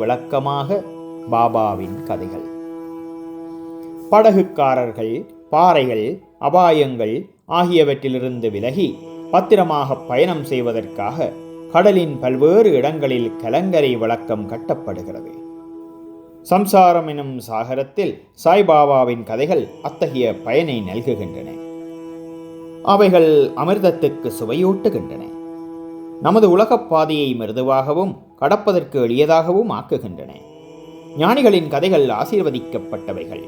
விளக்கமாக பாபாவின் கதைகள். படகுக்காரர்கள் பாறைகள் அபாயங்கள் ஆகியவற்றிலிருந்து விலகி பத்திரமாக பயணம் செய்வதற்காக கடலின் பல்வேறு இடங்களில் கலங்கரை விளக்கம் கட்டப்படுகிறது. சம்சாரம் எனும் சாகரத்தில் சாய்பாபாவின் கதைகள் அத்தகைய பயனை நல்குகின்றன. அவைகள் அமிர்தத்துக்கு சுவையூட்டுகின்றன. நமது உலகப் பாதையை மிருதுவாகவும் கடப்பதற்கு எளியதாகவும் ஆக்குகின்றன. ஞானிகளின் கதைகள் ஆசீர்வதிக்கப்பட்டவைகள்.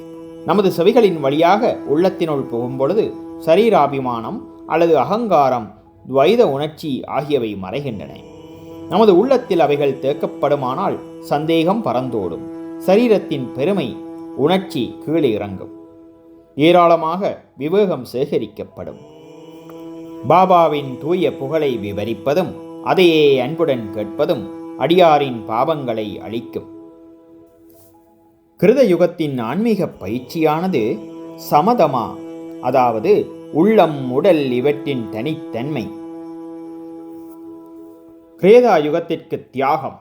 நமது செவிகளின் வழியாக உள்ளத்தினுள் புகும்பொழுது சரீராபிமானம் அல்லது அகங்காரம், துவைத உணர்ச்சி ஆகியவை மறைகின்றன. நமது உள்ளத்தில் அவைகள் தேக்கப்படுமானால் சந்தேகம் பறந்தோடும், சரீரத்தின் பெருமை உணர்ச்சி கீழே இறங்கும், ஏராளமாக விவேகம் சேகரிக்கப்படும். பாபாவின் தூய புகழை விவரிப்பதும் அதையே அன்புடன் கேட்பதும் அடியாரின் பாவங்களை அழிக்கும். கிருத யுகத்தின் ஆன்மீக பயிற்சியானது சமதமா, அதாவது உள்ளம் உடல் இவற்றின் தனித்தன்மை. கிரேதா யுகத்திற்கு தியாகம்,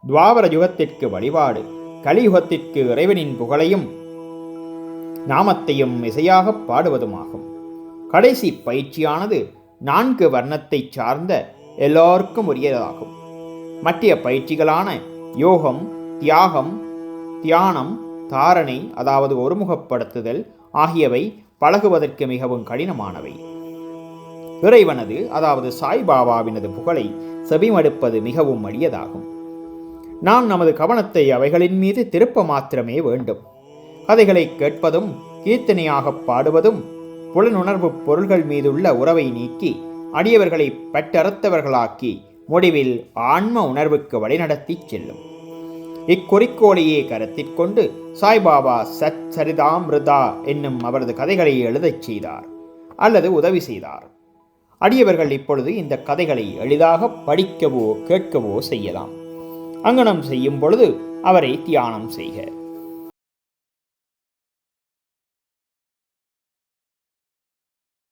துவாபர யுகத்திற்கு வழிபாடு, கலியுகத்திற்கு இறைவனின் புகழையும் நாமத்தையும் இசையாக பாடுவதுமாகும். கடைசி பயிற்சியானது 4 வர்ணத்தை சார்ந்த எல்லோருக்கும் உரியதாகும். மற்ற பயிற்சிகளான யோகம், தியாகம், தியானம், தாரணை அதாவது ஒருமுகப்படுத்துதல் ஆகியவை பழகுவதற்கு மிகவும் கடினமானவை. இறைவனது அதாவது சாய்பாபாவினது புகழை செவிமடுப்பது மிகவும் எளியதாகும். நாம் நமது கவனத்தை அவைகளின் மீது திருப்ப மாத்திரமே வேண்டும். கதைகளை கேட்பதும் கீர்த்தனையாக பாடுவதும் புலனுணர்வு பொருள்கள் மீதுள்ள உறவை நீக்கி அடியவர்களை பற்றறுத்தவர்களாக்கி முடிவில் ஆன்ம உணர்வுக்கு வழிநடத்தி செல்லும். இக்குறிக்கோளையே கருத்திற்கொண்டு சாய்பாபா சத் சரிதாமிருதா என்னும் அவரது கதைகளை எழுதச் செய்தார் அல்லது உதவி செய்தார். அடியவர்கள் இப்பொழுது இந்த கதைகளை எளிதாக படிக்கவோ கேட்கவோ செய்யலாம். அங்கனம் செய்யும் பொழுது அவரை தியானம் செய்க.